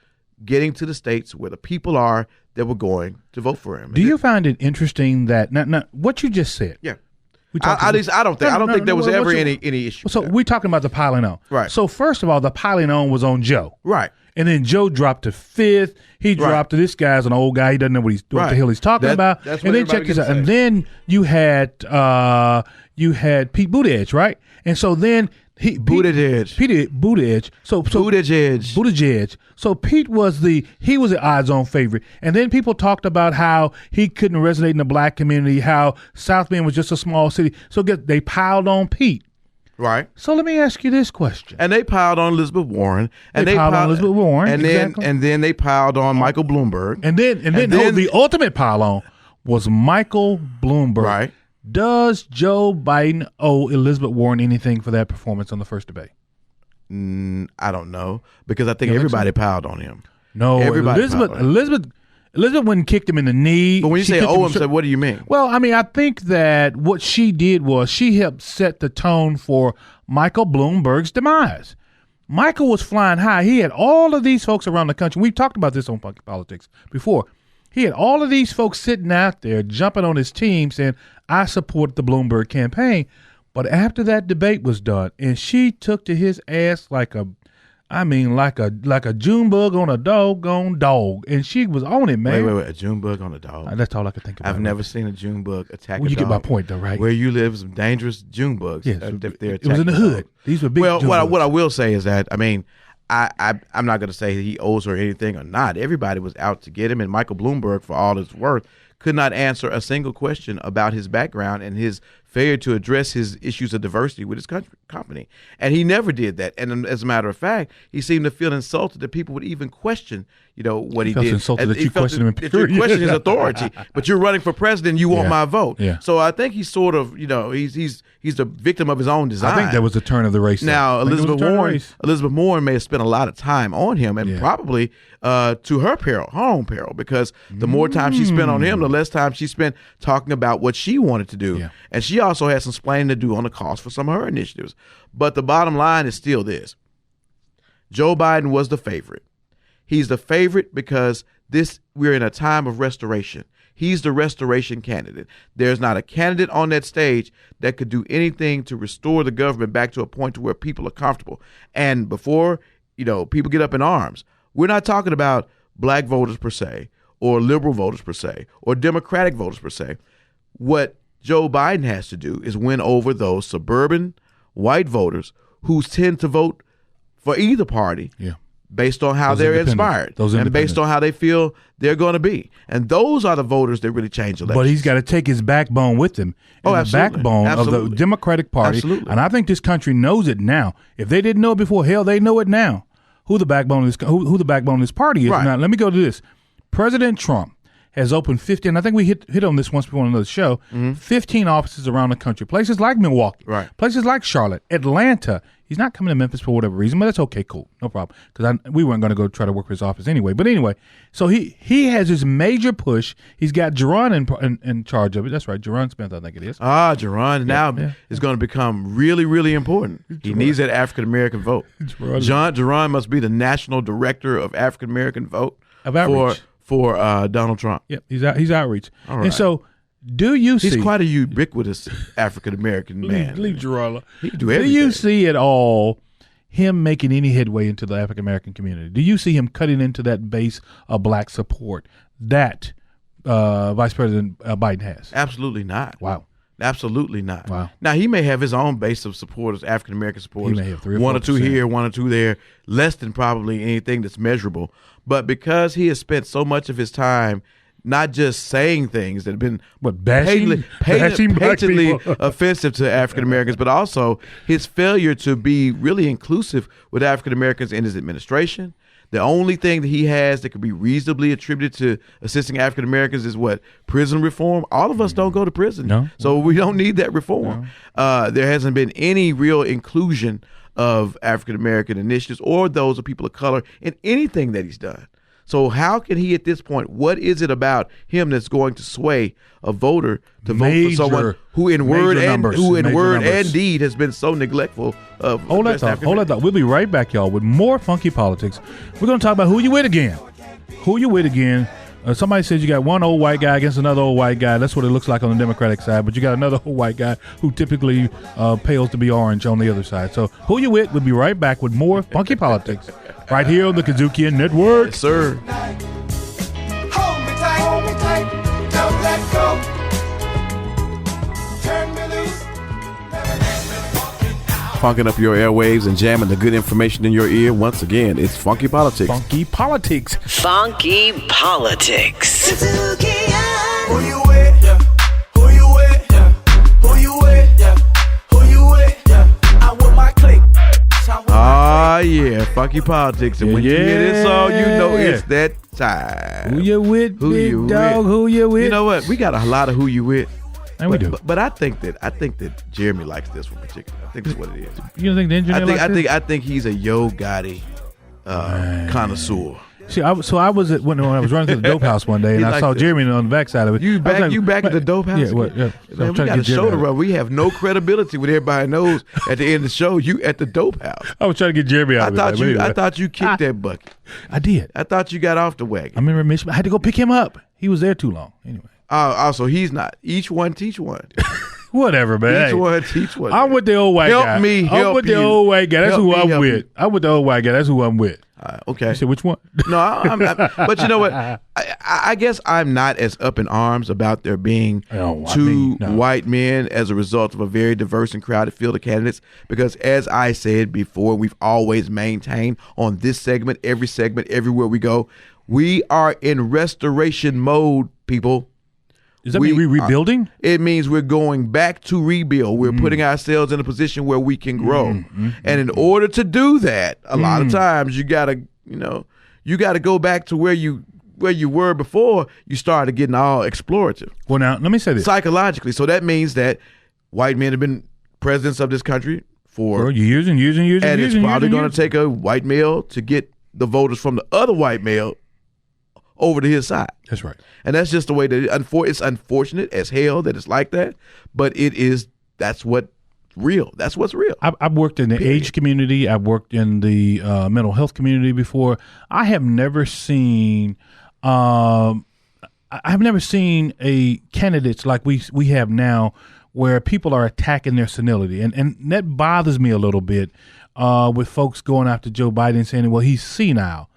getting to the states where the people are that were going to vote for him. Do you find it interesting that now what you just said? Yeah. I don't think there was ever any issue. So we're talking about the piling on. Right. So first of all, the piling on was on Joe. Right. And then Joe dropped to fifth. He dropped to this guy's an old guy. He doesn't know what the hell he's talking about. That's and what then check everybody this out. gets And to say. then you had Pete Buttigieg, right? And so then Buttigieg. Buttigieg. Buttigieg. So Pete was the odds-on favorite, and then people talked about how he couldn't resonate in the black community, how South Bend was just a small city. So they piled on Pete. Right. So let me ask you this question. And they piled on Elizabeth Warren. And They piled on Elizabeth Warren, And exactly. then they piled on Michael Bloomberg. And then the ultimate pile on was Michael Bloomberg. Right. Does Joe Biden owe Elizabeth Warren anything for that performance on the first debate? I don't know, because I think everybody piled on him. No, Everybody Elizabeth piled on him. wouldn't kicked him in the knee. But when you She say kicked owe him, straight- so what do you mean? Well, I mean, I think that what she did was she helped set the tone for Michael Bloomberg's demise. Michael was flying high. He had all of these folks around the country. We've talked about this on Funky Politics before. He had all of these folks sitting out there jumping on his team saying, I support the Bloomberg campaign. But after that debate was done and she took to his ass like a June bug on a doggone dog. And she was on it, man. Wait, a June bug on a dog. That's all I could think about. I've never seen a June bug attack Well, a you dog. get my point, though, right? Where you live, some dangerous June bugs. Yes, if they're it was in the attacking hood. dogs. These were big Well, June bugs. what I will say is that, I mean, I'm not going to say he owes her anything or not. Everybody was out to get him, and Michael Bloomberg, for all his worth, could not answer a single question about his background and his failure to address his issues of diversity with his company. And he never did that. And as a matter of fact, he seemed to feel insulted that people would even question, what he felt did. insulted And that you he felt questioned him, that you period. question his authority. But you're running for president, you want Yeah. my vote. Yeah. So I think he's sort of, he's the victim of his own design. I think that was the turn of the race. Now, I think it was the turn of the race. Elizabeth Warren may have spent a lot of time on him, and probably to her own peril, because the more time she spent on him, the less time she spent talking about what she wanted to do. Yeah. And she also had some explaining to do on the cost for some of her initiatives. But the bottom line is still this. Joe Biden was the favorite. He's the favorite because we're in a time of restoration. He's the restoration candidate. There's not a candidate on that stage that could do anything to restore the government back to a point to where people are comfortable. And before, people get up in arms, we're not talking about black voters per se, or liberal voters per se, or Democratic voters per se. What Joe Biden has to do is win over those suburban white voters who tend to vote for either party based on how Those they're independents. inspired Those and based independents. on how they feel they're going to be. And those are the voters that really change elections. But he's got to take his backbone with him. Oh, And absolutely. the backbone of Absolutely. the Democratic Party. Absolutely. And I think this country knows it now. If they didn't know it before, hell, they know it now. Who the backbone of this, who the backbone of this party is. Right. Now, let me go to this. President Trump has opened 50, and I think we hit on this once before on another show, 15 offices around the country. Places like Milwaukee. Right. Places like Charlotte, Atlanta. He's not coming to Memphis for whatever reason, but that's okay, cool, no problem. Because we weren't going to go try to work for his office anyway. But anyway, so he has his major push. He's got Jerron in charge of it. That's right, Jerron Smith, I think it is. Jerron now yeah. is going to become really, really important. He needs that African American vote. Jerron must be the national director of African American vote Of outreach. for Donald Trump. Yep, he's outreach. All right. And so, do you see? He's quite a ubiquitous African American man. Leave Jerron. He can do Do everything. you see at all him making any headway into the African American community? Do you see him cutting into that base of black support that Vice President Biden has? Absolutely not. Wow. Absolutely not. Wow. Now, he may have his own base of supporters, African American supporters. He may have 3 or one or two 4%. here, 1 or 2 there, less than probably anything that's measurable. But because he has spent so much of his time not just saying things that have been What, bashing black patently people? offensive to African Americans, but also his failure to be really inclusive with African Americans in his administration. The only thing that he has that could be reasonably attributed to assisting African Americans is what? Prison reform. All of us don't go to prison. No. So we don't need that reform. There hasn't been any real inclusion of African American initiatives or those of people of color in anything that he's done. So how can he at this point, what is it about him that's going to sway a voter to vote for someone who in word and deed has been so neglectful of Hold that thought. We'll be right back, y'all, with more funky politics. We're going to talk about who you with again. Who you with again. Somebody says you got one old white guy against another old white guy. That's what it looks like on the Democratic side. But you got another old white guy who typically pales to be orange on the other side. So who you with? We'll be right back with more funky politics right here on the Kudzukian Network. Yes, sir. Hold me tight, don't let go. Turn me loose, never let me walk. Funking up your airwaves and jamming the good information in your ear. Once again, it's Funky Politics. Funky politics. Funky politics. Kudzukian. Who you with? Yeah. Who you with? Yeah. Who you with? Yeah. Who you with? Yeah. I'm with my clique. Yeah, Funky Politics. And when you hear this song, you know it's that time. Who you with, Who big you dog? with? Who you with? You know what? We got a lot of who you with. And we do. But I think that Jeremy likes this one particularly. I think that's what it is. You don't think the engineer I think he's a Yo Gotti connoisseur. See, I was when I was running through the dope house one day, and He I liked saw it. Jeremy on the backside of it. You back at the dope house? Yeah, what? Yeah. So Man, I'm we trying got to a get show Jeremy to out of run. We have no credibility when everybody knows at the end of the show you at the dope house. it. I was trying to get Jeremy out of it. But anyway. I thought you kicked that bucket. I did. I thought you got off the wagon. I'm in remission. I had to go pick him up. He was there too long. Anyway, Also, he's not. Each one teach one. whatever, man. Each one teach one. I'm with the old white guy. Help me I'm help with the you. old white guy. That's Help who me I'm help with. you. I'm with the old white guy. That's who I'm with. Okay. You said which one? No, but you know what? I guess I'm not as up in arms about there being two white men as a result of a very diverse and crowded field of candidates. Because as I said before, we've always maintained on this segment, everywhere we go, we are in restoration mode, people. Does that mean we're rebuilding? It means we're going back to rebuild. We're putting ourselves in a position where we can grow. And in order to do that, a lot of times you gotta go back to where you were before you started getting all explorative. Well, now let me say this Psychologically. So that means that white men have been presidents of this country for years and years and years and years it's probably years. going to take a white male to get the voters from the other white male over to his side. That's right. And that's just the way that it's unfortunate as hell that it's like that, but that's what's real. That's what's real. I've worked in the age community. I've worked in the mental health community before. I have never seen a candidates like we have now where people are attacking their senility. And that bothers me a little bit with folks going after Joe Biden and saying, well, he's senile.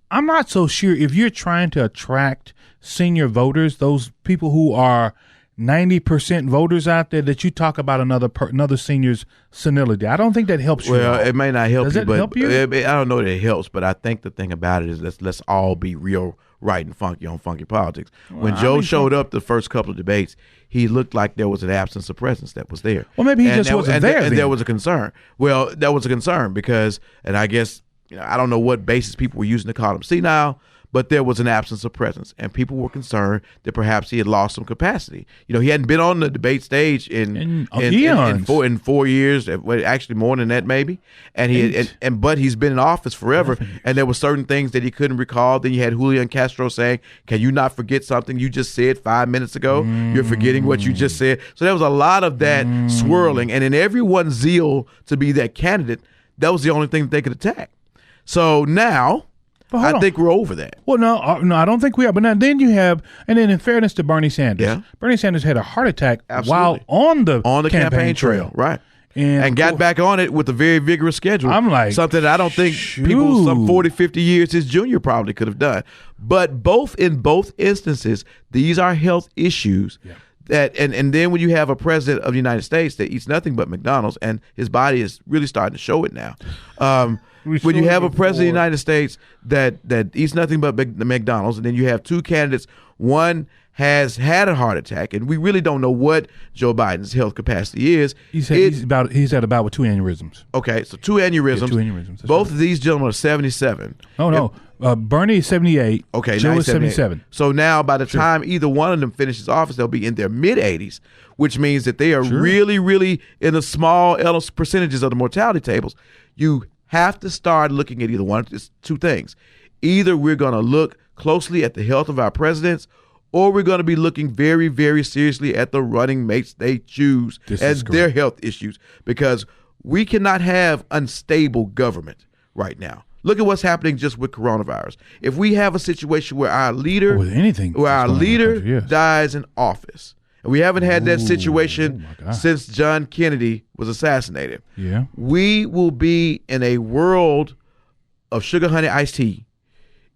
I'm not so sure if you're trying to attract senior voters, those people who are 90% voters out there that you talk about another senior's senility. I don't think that helps you. Well, it may not help Does you, it but help you? I don't know that it helps. But I think the thing about it is let's all be real, right, and funky on funky politics. When Joe showed up the first couple of debates, he looked like there was an absence of presence that was there. Well, maybe he just wasn't there. And then. there was a concern. Well, that was a concern because, and I guess I don't know what basis people were using to call him senile. But there was an absence of presence, and people were concerned that perhaps he had lost some capacity. He hadn't been on the debate stage in 4 years, actually more than that maybe. And but he's been in office forever, and there were certain things that he couldn't recall. Then you had Julian Castro saying, "Can you not forget something you just said 5 minutes ago? You're forgetting what you just said." So there was a lot of that swirling, and in everyone's zeal to be that candidate, that was the only thing that they could attack. So now. I think we're over that. Well, no, I don't think we are. But now, then you have, and then in fairness to Bernie Sanders, Bernie Sanders had a heart attack while on the campaign trail, right? And got back on it with a very vigorous schedule. I'm like, something that I don't think people some 40, 50 years his junior probably could have done. But in both instances, these are health issues. Yeah. That and then when you have a president of the United States that eats nothing but McDonald's, and his body is really starting to show it now. When you have a president of the United States that eats nothing but the McDonald's, and then you have two candidates, one has had a heart attack, and we really don't know what Joe Biden's health capacity is. He's at about 2 aneurysms. Okay, so 2 aneurysms. Yeah, 2 aneurysms. Both of these gentlemen are 77. Oh, no. Bernie is 78. Okay, Joe is 77. So now by the time either one of them finishes office, they'll be in their mid-80s, which means that they are really, really in the small percentages of the mortality tables. You have to start looking at either one. It's two things. Either we're going to look closely at the health of our presidents, or we're going to be looking very, very seriously at the running mates they choose and their health issues, because we cannot have unstable government right now. Look at what's happening just with coronavirus. If we have a situation where our leader, dies in office, and we haven't had that situation since John Kennedy was assassinated, we will be in a world of sugar honey iced tea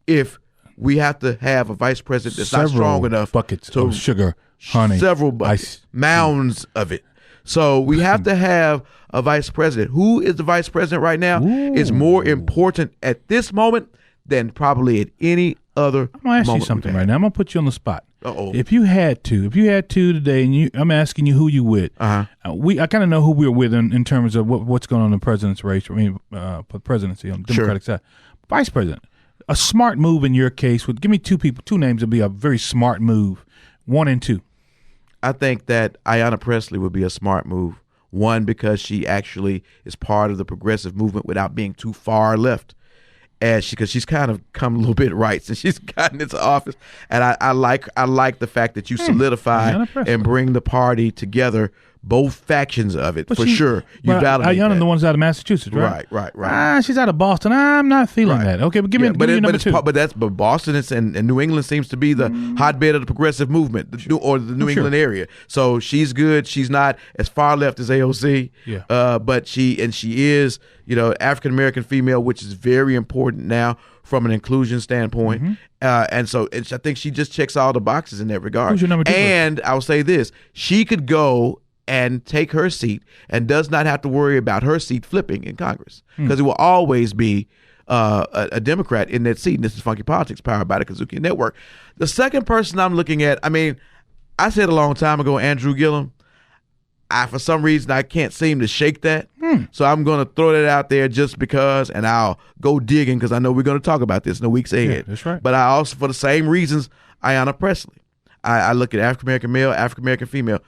if we have to have a vice president that's not strong enough buckets of sugar, honey, several buckets, mounds of it. So we have to have a vice president. Who is the vice president right now is more important at this moment than probably at any other moment. I'm going to ask you something right now. I'm going to put you on the spot. Uh-oh. If you had to today, and I'm asking you who you with. I kind of know who we're with in terms of what's going on in the president's race. For the presidency on the Democratic side. Vice president. A smart move in your case would give me two names would be a very smart move. 1 and 2. I think that Ayanna Pressley would be a smart move. 1, because she actually is part of the progressive movement without being too far left, because she's kind of come a little bit right since she's gotten into office. And I like the fact that you solidify and bring the party together, both factions of it, sure. You validate Ayanna, the one's out of Massachusetts, right? Right. She's out of Boston. I'm not feeling that. Okay, but give me number 2. But Boston and New England seems to be the hotbed of the progressive movement, or the New England area. So she's good. She's not as far left as AOC. Yeah. But she is, African American female, which is very important now from an inclusion standpoint. And I think she just checks all the boxes in that regard. Who's your number 2? And I'll say this: she could go and take her seat and does not have to worry about her seat flipping in Congress, because it will always be a Democrat in that seat. And this is Funky Politics, powered by the Kudzukian Network. The second person I'm looking at, I said a long time ago, Andrew Gillum. For some reason, I can't seem to shake that. So I'm going to throw that out there just because, and I'll go digging because I know we're going to talk about this in the weeks ahead. Yeah, that's right. But I also, for the same reasons, Ayanna Pressley. I look at African-American male, African-American female.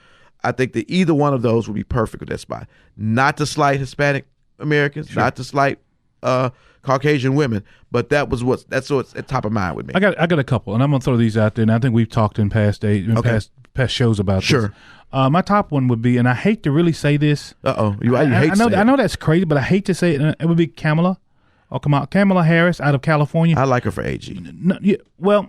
I think that either one of those would be perfect with that spot. Not to slight Hispanic Americans, not to slight Caucasian women, but that's what's at top of mind with me. I got a couple, and I'm gonna throw these out there. And I think we've talked in past past shows about this. My top one would be, and I hate to really say this. You hate to say it. I know that's crazy, but I hate to say it. It would be Kamala Harris out of California. I like her for AG.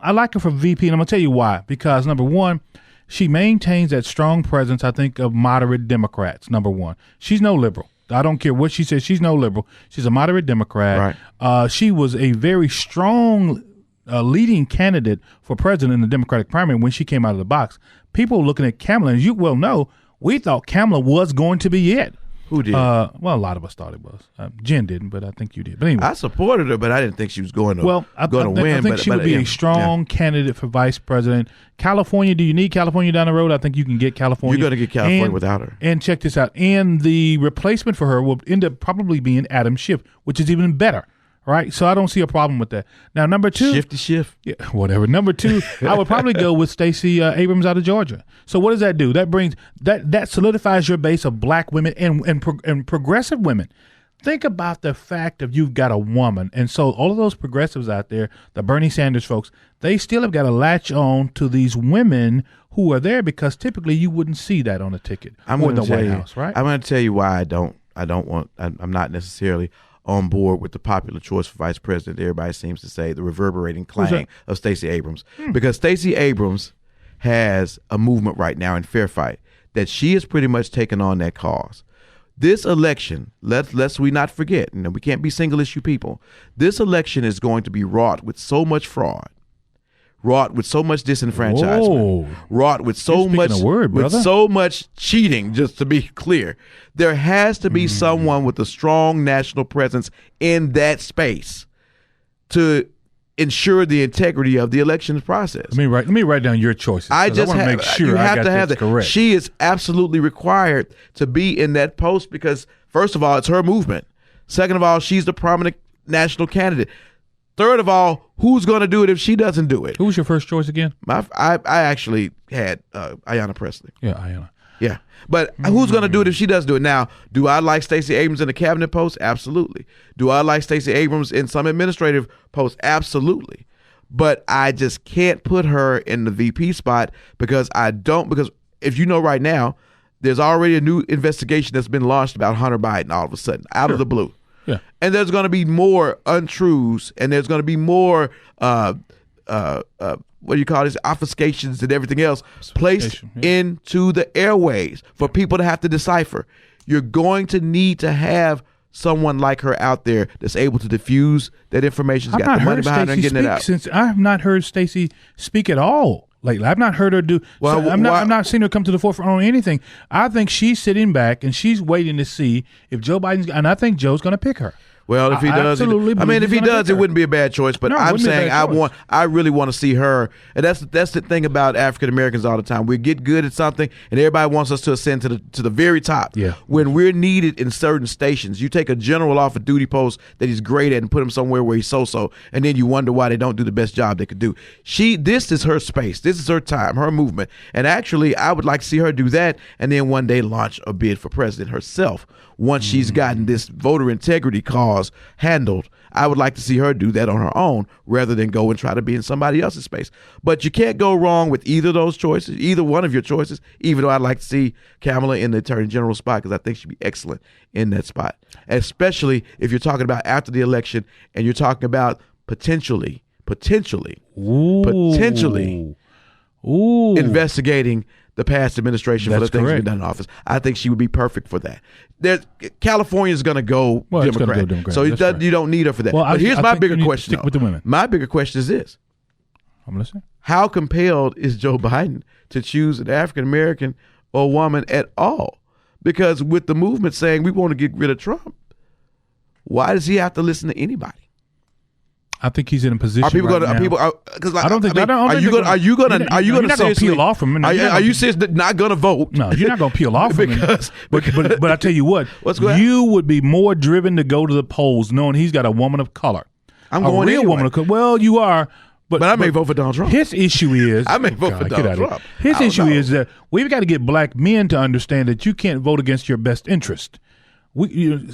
I like her for VP, and I'm gonna tell you why. Because number one, she maintains that strong presence, I think, of moderate Democrats, number one. She's no liberal. I don't care what she says. She's no liberal. She's a moderate Democrat. Right. She was a very strong leading candidate for president in the Democratic primary when she came out of the box. people looking at Kamala, as you well know, we thought Kamala was going to be it. Who did? Well, a lot of us thought it was. Jen didn't, but I think you did. But anyway, I supported her, but I didn't think she was going to win. I think she would be a strong candidate for vice president. California, do you need California down the road? I think you can get California. You're going to get California without her. And check this out. And the replacement for her will end up probably being Adam Schiff, which is even better. Right, so I don't see a problem with that. Now, number two, Shifty Schiff. Yeah, whatever. Number two, I would probably go with Stacey Abrams out of Georgia. So what does that do? That brings that solidifies your base of black women and progressive women. Think about the fact of you've got a woman, and so all of those progressives out there, the Bernie Sanders folks, they still have got to latch on to these women who are there because typically you wouldn't see that on a ticket or the White House, right? I'm going to tell you why I'm not necessarily on board with the popular choice for vice president. Everybody seems to say the reverberating clang of Stacey Abrams. Because Stacey Abrams has a movement right now in Fair Fight that she has pretty much taken on that cause. This election, lest we not forget, and we can't be single issue people, this election is going to be wrought with so much fraud, wrought with so much disenfranchisement, wrought with so much cheating. Just to be clear, there has to be someone with a strong national presence in that space to ensure the integrity of the elections process. Let me write down your choices. I want to make sure you have I got to have this that. correct. She is absolutely required to be in that post because, first of all, it's her movement. Second of all, she's the prominent national candidate. Third of all, who's going to do it if she doesn't do it? Who was your first choice again? I actually had Ayanna Pressley. Yeah, Ayanna. Yeah. But who's going to do it if she does do it? Now, do I like Stacey Abrams in the cabinet post? Absolutely. Do I like Stacey Abrams in some administrative posts? Absolutely. But I just can't put her in the VP spot because if you know right now, there's already a new investigation that's been launched about Hunter Biden all of a sudden, out of the blue. Yeah. And there's going to be more untruths, and there's going to be more what do you call this, obfuscations and everything else placed into the airways for people to have to decipher. You're going to need to have someone like her out there that's able to diffuse that information. She's got the money behind her and getting it out. Since I have not heard Stacey speak at all lately. I've not heard her do. Well, so I'm not seeing her come to the forefront on anything. I think she's sitting back and she's waiting to see if Joe Biden's, and I think Joe's going to pick her. Well, if he does, if he does, it wouldn't be a bad choice. But I'm saying I really want to see her, and that's the thing about African Americans all the time. We get good at something, and everybody wants us to ascend to the very top. Yeah. When we're needed in certain stations, you take a general off a duty post that he's great at and put him somewhere where he's so, and then you wonder why they don't do the best job they could do. This is her space. This is her time, her movement, and actually, I would like to see her do that, and then one day launch a bid for president herself. Once she's gotten this voter integrity cause handled, I would like to see her do that on her own rather than go and try to be in somebody else's space. But you can't go wrong with either of those choices, either one of your choices, even though I'd like to see Kamala in the Attorney General spot because I think she'd be excellent in that spot, especially if you're talking about after the election and you're talking about potentially investigating the past administration for the things we've done in office. I think she would be perfect for that. California is going to go Democrat, so you don't need her for that. But here's my bigger question. With the women. My bigger question is this. I'm listening. How compelled is Joe Biden to choose an African American or woman at all? Because with the movement saying we want to get rid of Trump, why does he have to listen to anybody? I think he's in a position. Are people right going to? now. People? Because I don't think. Are you going to seriously peel off from him? Are you seriously not going to vote? No, you're not going to peel off from him. But I tell you what, you would be more driven to go to the polls knowing he's got a woman of color. I'm going a real woman of color. Well, you are. But I may vote for Donald Trump. His issue is I may vote for Donald Trump. His issue is that we've got to get black men to understand that you can't vote against your best interest.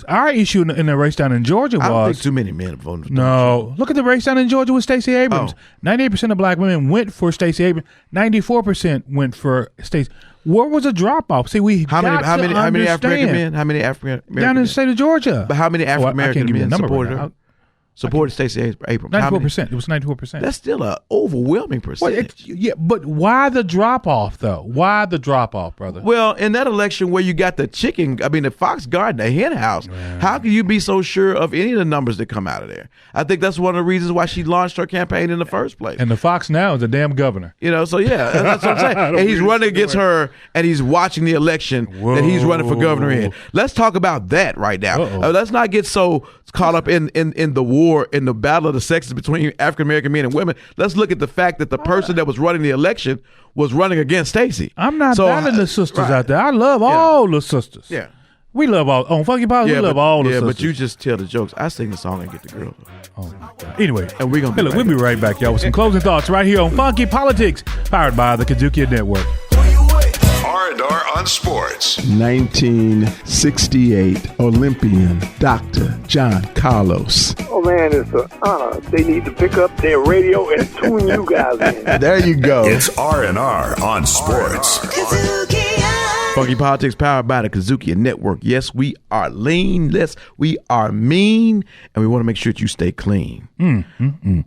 Our issue in the race down in Georgia was... I don't think too many men have voted for Donald Trump. Look at the race down in Georgia with Stacey Abrams. 98% of black women went for Stacey Abrams. 94% went for Stacey. Where was a drop-off? See, how many African American men? How many African American down in the state of Georgia? But how many African American men supported her? supported Stacey Abrams. 94%. It was 94%. That's still an overwhelming percentage. Yeah, but why the drop off though? Why the drop off, brother? Well, in that election where you got the Fox Garden, the hen house, how can you be so sure of any of the numbers that come out of there? I think that's one of the reasons why she launched her campaign in the first place. And the Fox now is a damn governor. So yeah, that's what I'm saying. And he's running against her, and he's watching the election that he's running for governor in. Let's talk about that right now. Let's not get so caught up in the war, in the battle of the sexes between African American men and women. Let's look at the fact that the person that was running the election was running against Stacey. I'm not battling the sisters out there. I love all the sisters. Yeah. We love all on Funky Politics. We love all the sisters. Yeah, but you just tell the jokes. I sing the song and get the girl. Oh my God. Anyway, and we're gonna we'll be right back, y'all, with some closing thoughts right here on Funky Politics, powered by the Kudzukian Network. R&R on Sports. 1968 Olympian Dr. John Carlos. Oh, man, it's an honor. They need to pick up their radio and tune you guys in. There you go. It's R&R on Sports. Funky Politics, powered by the Kudzukian Network. Yes, we are lean. Yes, we are mean. And we want to make sure that you stay clean. And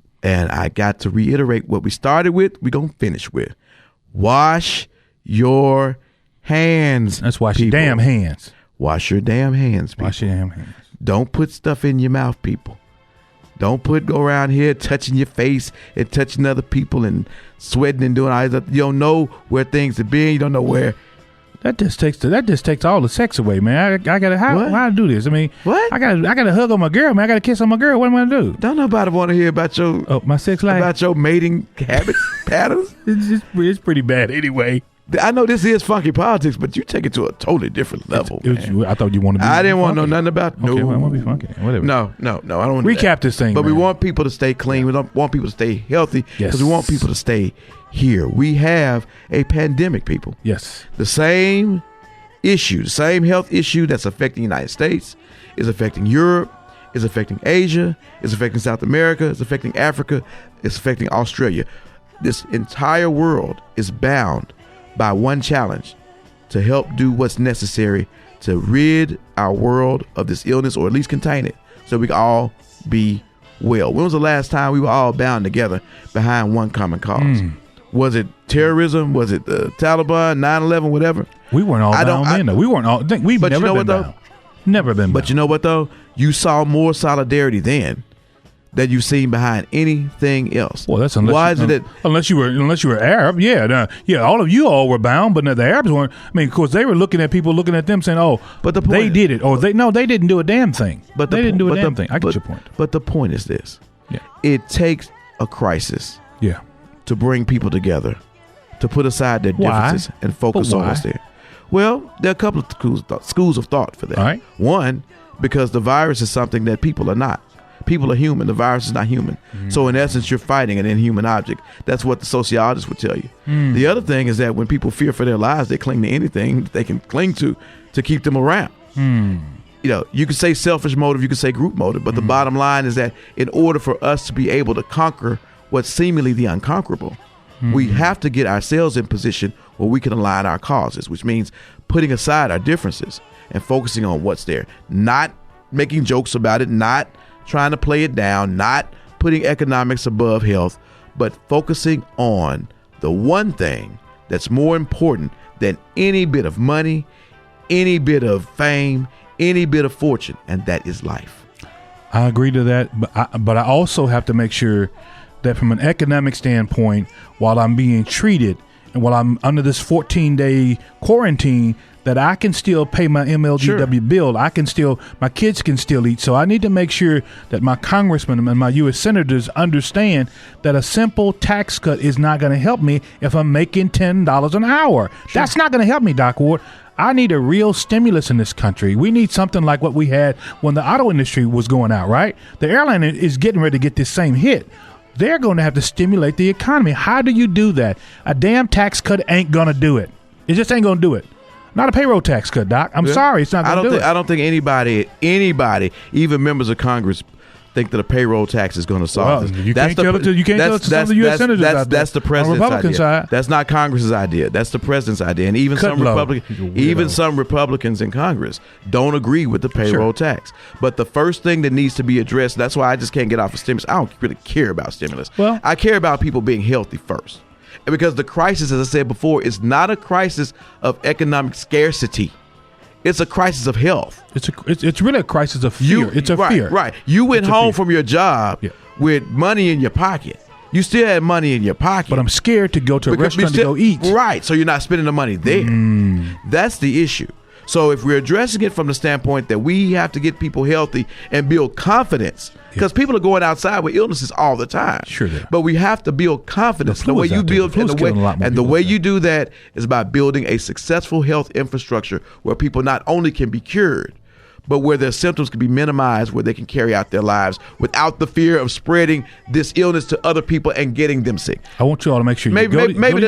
I got to reiterate what we started with, we're going to finish with. Wash your hands. Let's wash your damn hands. Wash your damn hands, people. Wash your damn hands. Don't put stuff in your mouth, people. Don't go around here touching your face and touching other people and sweating and doing all that. You don't know where things have been. You don't know where. That just takes all the sex away, man. I gotta how do this? I mean, what? I gotta hug on my girl, man. I gotta kiss on my girl. What am I gonna do? Don't nobody want to hear about your my sex life, about your mating habits patterns. It's pretty bad anyway. I know this is Funky Politics, but you take it to a totally different level. I thought you wanted to be I didn't want to know funky. nothing about Okay, well, I want to be funky. Whatever. No. I don't want Recap this thing. But man. we want people to stay clean. We don't want people to stay healthy because Yes. we want people to stay here. We have a pandemic, people. Yes. The same issue, the same health issue that's affecting the United States is affecting Europe, is affecting Asia, is affecting South America, is affecting Africa, is affecting Australia. This entire world is bound by one challenge: to help do what's necessary to rid our world of this illness, or at least contain it, so we can all be well. When was the last time we were all bound together behind one common cause? Was it terrorism? Was it the Taliban, 9/11, whatever? We weren't all bound then, though. We weren't all. We've But never you know been what, bound. Never been bound. But you know what, though? You saw more solidarity then that you've seen behind anything else. Well, that's unless Why is it that unless you were Arab, all of you all were bound, but the Arabs weren't. I mean, of course, they were looking at them saying, "Oh, But the point they is- did it," or they didn't do a damn thing. But they didn't do a damn thing. I get but- your point. But the point is this: Yeah, it takes a crisis yeah. to bring people together, to put aside their Why? differences and focus But on why? what's there. Well, there are a couple of schools of thought for that. All right. One, because the virus is something that people are not. People are human. The virus is not human. So in essence, you're fighting an inhuman object. That's what the sociologists would tell you. The other thing is that when people fear for their lives, they cling to anything that they can cling to keep them around. You can say selfish motive, you can say group motive, but the bottom line is that in order for us to be able to conquer what's seemingly the unconquerable, we have to get ourselves in position where we can align our causes, which means putting aside our differences and focusing on what's there, not making jokes about it, not trying to play it down, not putting economics above health, but focusing on the one thing that's more important than any bit of money, any bit of fame, any bit of fortune, and that is life. I agree to that, but I also have to make sure that from an economic standpoint, while I'm being treated and while I'm under this 14-day quarantine, that I can still pay my MLGW bill. My kids can still eat. So I need to make sure that my congressmen and my U.S. senators understand that a simple tax cut is not going to help me if I'm making $10 an hour. That's not going to help me, Doc Ward. I need a real stimulus in this country. We need something like what we had when the auto industry was going out, right? The airline is getting ready to get this same hit. They're going to have to stimulate the economy. How do you do that? A damn tax cut ain't going to do it. It just ain't going to do it. Not a payroll tax cut, Doc. I'm sorry. It's not going to do it. I don't think anybody, even members of Congress, think that a payroll tax is going to solve this. You can't tell it to some of the U.S. senators out there. That's the president's on the Republican idea. side. That's not Congress's idea. That's the president's idea. And even some Republicans in Congress don't agree with the payroll tax. But the first thing that needs to be addressed, that's why I just can't get off of stimulus. I don't really care about stimulus. Well, I care about people being healthy first. And because the crisis, as I said before, is not a crisis of economic scarcity. It's a crisis of health. It's really a crisis of fear. It's a fear. Right. You went home from your job with money in your pocket. You still had money in your pocket. But I'm scared to go to a restaurant to go eat. Right. So you're not spending the money there. That's the issue. So if we're addressing it from the standpoint that we have to get people healthy and build confidence, because people are going outside with illnesses all the time. Sure they are. But we have to build confidence. The way you build the way you do that is by building a successful health infrastructure where people not only can be cured, but where their symptoms can be minimized, where they can carry out their lives without the fear of spreading this illness to other people and getting them sick. I want you all to make sure you maybe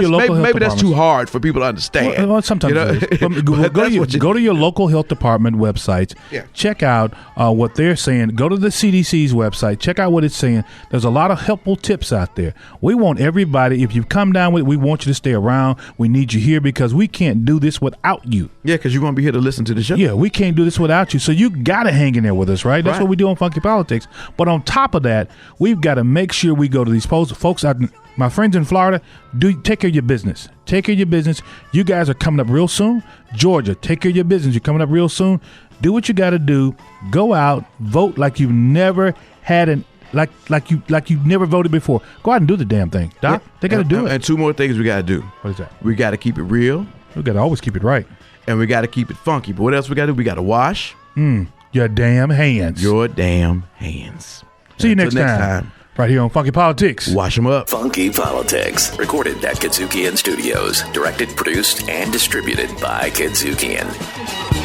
that's too hard for people to understand. Well, sometimes it is. Go to your local health department websites. Yeah. Check out what they're saying. Go to the CDC's website. Check out what it's saying. There's a lot of helpful tips out there. We want everybody, if you come down with it, we want you to stay around. We need you here because we can't do this without you. Yeah, because you're going to be here to listen to the show. Yeah, we can't do this without you. So you got to hang in there with us, right? That's what we do on Funky Politics. But on top of that, we've got to make sure we go to these folks out. My friends in Florida, take care of your business. Take care of your business. You guys are coming up real soon. Georgia, take care of your business. You're coming up real soon. Do what you got to do. Go out, vote like you've never had like you've never voted before. Go out and do the damn thing, Doc. They got to do it. And two more things we got to do. What is that? We got to keep it real. We got to always keep it right. And we got to keep it funky. But what else we got to do? We got to wash. Your damn hands. Your damn hands. See you next time. Right here on Funky Politics. Wash them up. Funky Politics. Recorded at Kudzukian Studios. Directed, produced, and distributed by Kudzukian.